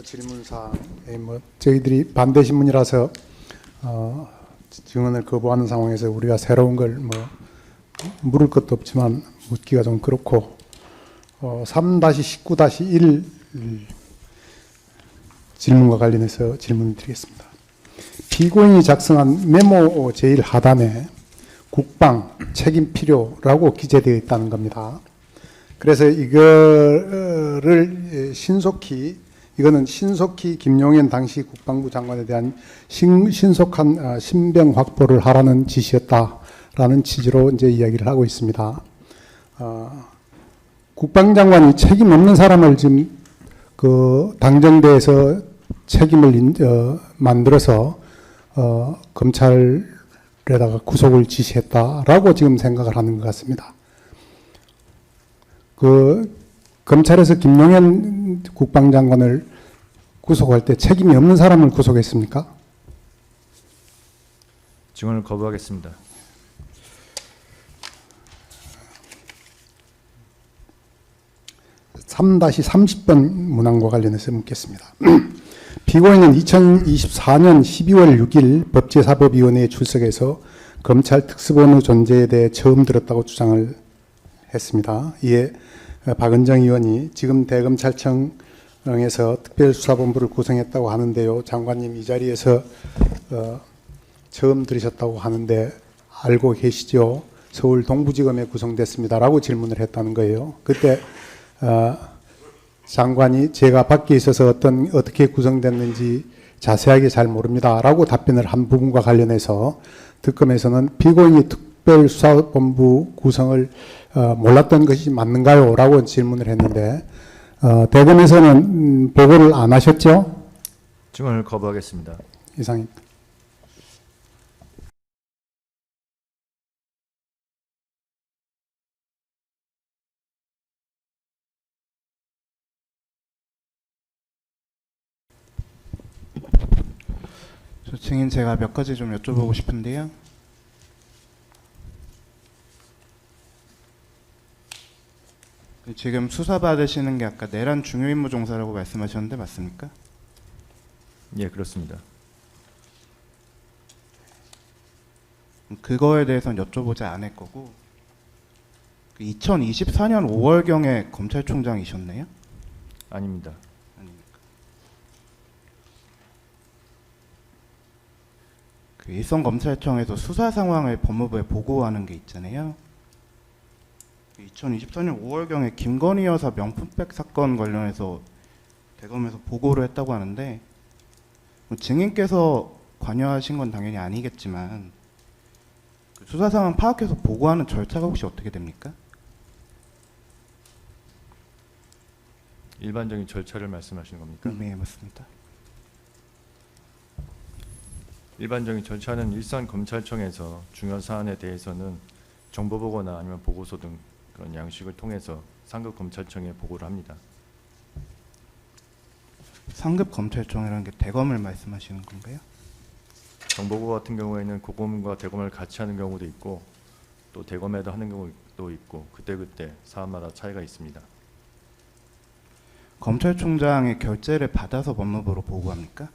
질문사항, 저희들이 반대 신문이라서 증언을 거부하는 상황에서 우리가 새로운 걸 물을 것도 없지만 묻기가 좀 그렇고 3-19-1 질문과 관련해서 질문을 드리겠습니다. 피고인이 작성한 메모 제일 하단에 국방 책임 필요라고 기재되어 있다는 겁니다. 그래서 이거를 이거는 신속히 김용현 당시 국방부 장관에 대한 신속한 신병 확보를 하라는 지시였다라는 취지로 이제 이야기를 하고 있습니다. 국방장관이 책임 없는 사람을 지금 그 당정대에서 책임을 만들어서 검찰에다가 구속을 지시했다라고 지금 생각을 하는 것 같습니다. 검찰에서 김용현 국방장관을 구속할 때 책임이 없는 사람을 구속했습니까? 증언을 거부하겠습니다. (3-30번) 문항과 관련해서 묻겠습니다. 피고인은 2024년 12월 6일 법제사법위원회에 출석해서 검찰 특수본의 존재에 대해 처음 들었다고 주장을 했습니다. 이에 박은정 의원이 지금 대검찰청에서 특별수사본부를 구성했다고 하는데요. 장관님 이 자리에서 처음 들으셨다고 하는데 알고 계시죠? 서울 동부지검에 구성됐습니다라고 질문을 했다는 거예요. 그때 장관이 제가 밖에 있어서 어떻게 구성됐는지 자세하게 잘 모릅니다라고 답변을 한 부분과 관련해서 특검에서는 피고인이 특별수사본부 구성을 몰랐던 것이 맞는가요? 라고 질문을 했는데 대검에서는 보고를 안 하셨죠? 증언을 거부하겠습니다. 이상입니다. 증인 제가 몇 가지 좀 여쭤보고 싶은데요. 지금 수사받으시는 게 아까 내란 중요임무 종사라고 말씀하셨는데 맞습니까? 예, 그렇습니다. 그거에 대해서는 여쭤보지 않을 거고 2024년 5월경에 검찰총장이셨네요? 아닙니다. 아닙니까? 그 일선검찰청에서 수사 상황을 법무부에 보고하는 게 있잖아요. 2024년 5월경에 김건희 여사 명품백 사건 관련해서 대검에서 보고를 했다고 하는데 증인께서 관여하신 건 당연히 아니겠지만 그 수사 상황 파악해서 보고하는 절차가 혹시 어떻게 됩니까? 일반적인 절차를 말씀하시는 겁니까? 네, 맞습니다. 일반적인 절차는 일선 검찰청에서 중요한 사안에 대해서는 정보 보고나 아니면 보고서 등 그런 양식을 통해서 상급 검찰청에 보고를 합니다. 상급 검찰청이라는 게 대검을 말씀하시는 건가요? 정보보 같은 경우에는 고검과 대검을 같이 하는 경우도 있고 또 대검에도 하는 경우도 있고 그때그때 사안마다 차이가 있습니다. 검찰총장의 결재를 받아서 법무부로 보고합니까?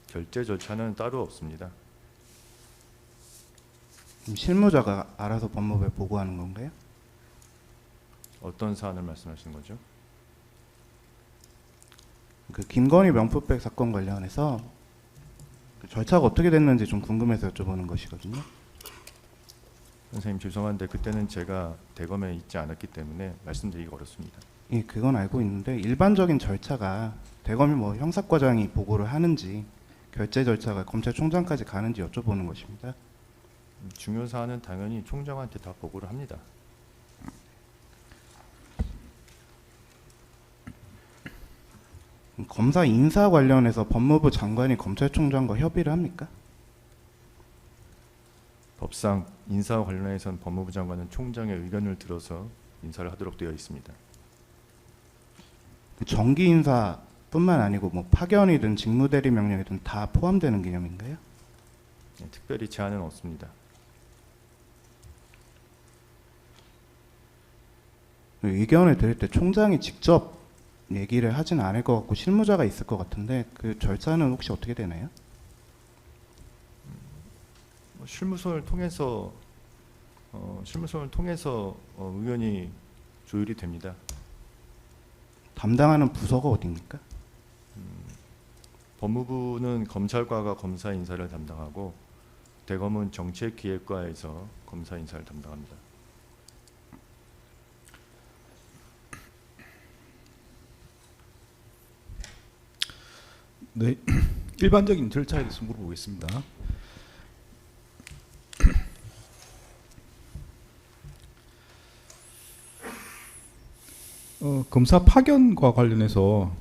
결재 절차는 따로 없습니다. 그럼 실무자가 알아서 법무부에 보고하는 건가요? 어떤 사안을 말씀하시는 거죠? 그 김건희 명품백 사건 관련해서 그 절차가 어떻게 됐는지 좀 궁금해서 여쭤보는 것이거든요. 선생님 죄송한데 그때는 제가 대검에 있지 않았기 때문에 말씀드리기 어렵습니다. 예, 그건 알고 있는데 일반적인 절차가 대검이 뭐 형사과장이 보고를 하는지 결재 절차가 검찰총장까지 가는지 여쭤보는 것입니다. 중요 사안은 당연히 총장한테 다 보고를 합니다. 검사 인사 관련해서 법무부 장관이 검찰총장과 협의를 합니까? 법상 인사와 관련해서는 법무부 장관은 총장의 의견을 들어서 인사를 하도록 되어 있습니다. 정기 인사뿐만 아니고 뭐 파견이든 직무대리 명령이든 다 포함되는 개념인가요? 네, 특별히 제한은 없습니다. 의견을 드릴 때 총장이 직접 얘기를 하진 않을 것 같고 실무자가 있을 것 같은데 그 절차는 혹시 어떻게 되나요? 실무선을 통해서 의견이 조율이 됩니다. 담당하는 부서가 어디입니까? 법무부는 검찰과가 검사 인사를 담당하고 대검은 정책기획과에서 검사 인사를 담당합니다. 네, 일반적인 절차에 대해서 물어보겠습니다. 검사 파견과 관련해서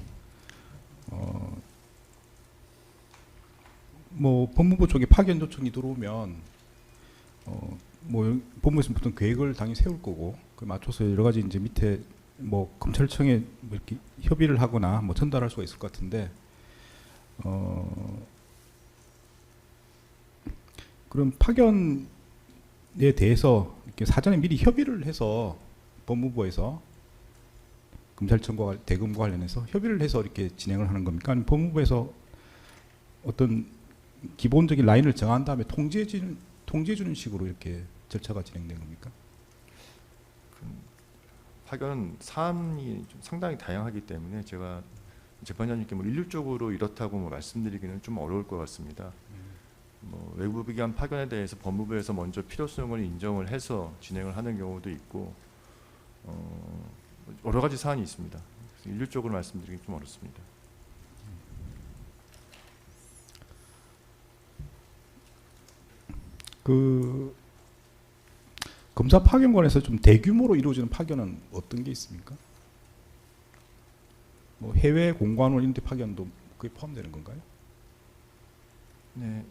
뭐 법무부 쪽에 파견 요청이 들어오면 뭐 법무부에서 보통 계획을 당연히 세울 거고 그 맞춰서 여러 가지 이제 밑에 뭐 검찰청에 뭐 이렇게 협의를 하거나 뭐 전달할 수가 있을 것 같은데 그럼 파견에 대해서 이렇게 사전에 미리 협의를 해서 법무부에서 검찰청과 대검과 관련해서 협의를 해서 이렇게 진행을 하는 겁니까? 아니면 법무부에서 어떤 기본적인 라인을 정한 다음에 통제해주는 식으로 이렇게 절차가 진행된 겁니까? 파견 사안이 좀 상당히 다양하기 때문에 제가 재판장님께 뭐 일률적으로 이렇다고 뭐 말씀드리기는 좀 어려울 것 같습니다. 뭐 외부 기관 파견에 대해서 법무부에서 먼저 필요성을 인정을 해서 진행을 하는 경우도 있고 여러 가지 사안이 있습니다. 그래서 일률적으로 말씀드리기 좀 어렵습니다. 그 검사 파견관에서 좀 대규모로 이루어지는 파견은 어떤 게 있습니까? 뭐 해외 공관원 이런 데 파견도 그게 포함되는 건가요? 네,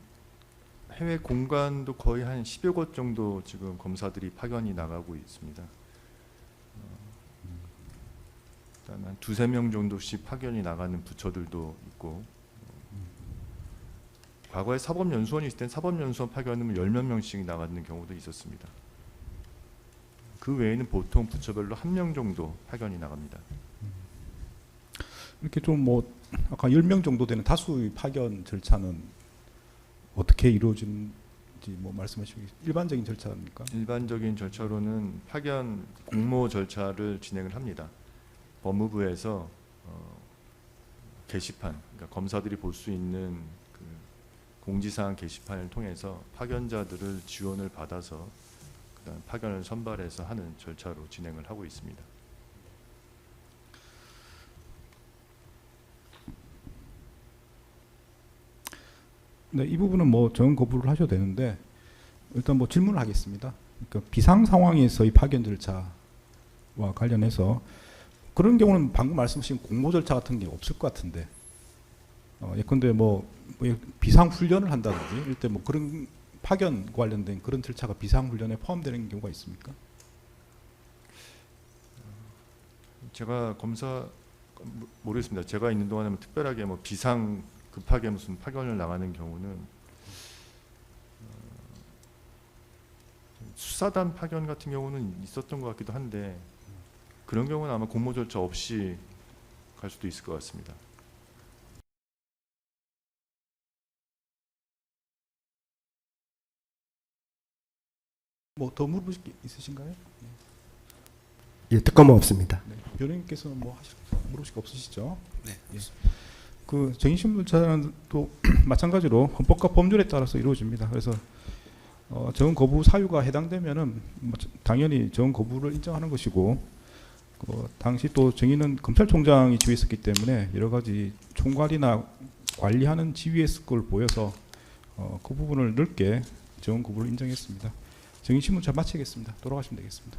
해외 공관도 거의 한 10여 곳 정도 지금 검사들이 파견이 나가고 있습니다. 일단 한 2~3명 정도씩 파견이 나가는 부처들도 있고 과거에 사법연수원이 있을 땐 사법연수원 파견은 10몇 명씩 나가는 경우도 있었습니다. 그 외에는 보통 부처별로 1명 정도 파견이 나갑니다. 이렇게 좀 뭐 아까 10명 정도 되는 다수의 파견 절차는 어떻게 이루어지는지 뭐 말씀해 주시겠습니까? 일반적인 절차입니까? 일반적인 절차로는 파견 공모 절차를 진행을 합니다. 법무부에서 게시판, 그러니까 검사들이 볼 수 있는 그 공지사항 게시판을 통해서 파견자들을 지원을 받아서 그다음 파견을 선발해서 하는 절차로 진행을 하고 있습니다. 네, 이 부분은 뭐 정 거부를 하셔도 되는데 일단 뭐 질문을 하겠습니다. 그러니까 비상 상황에서의 파견 절차와 관련해서 그런 경우는 방금 말씀하신 공모 절차 같은 게 없을 것 같은데 예컨대 뭐 비상 훈련을 한다든지 이럴 때 뭐 그런 파견 관련된 그런 절차가 비상 훈련에 포함되는 경우가 있습니까? 제가 모르겠습니다. 제가 있는 동안에 뭐 특별하게 뭐 비상 급하게 무슨 파견을 나가는 경우는 수사단 파견 같은 경우는 있었던 것 같기도 한데 그런 경우는 아마 공모 절차 없이 갈 수도 있을 것 같습니다. 뭐 더 물어보실 게 있으신가요? 예, 특검은 없습니다. 네. 변호인께서는 뭐 물으실 거 없으시죠? 네. 예. 그 정인신문자는 또 마찬가지로 헌법과 법률에 따라서 이루어집니다. 그래서 정은 거부 사유가 해당되면은 뭐 당연히 정은 거부를 인정하는 것이고 당시 또 정인은 검찰총장이 지휘했었기 때문에 여러 가지 총괄이나 관리하는 지휘했을 걸 보여서 그 부분을 넓게 정은 거부를 인정했습니다. 정인신문자 마치겠습니다. 돌아가시면 되겠습니다.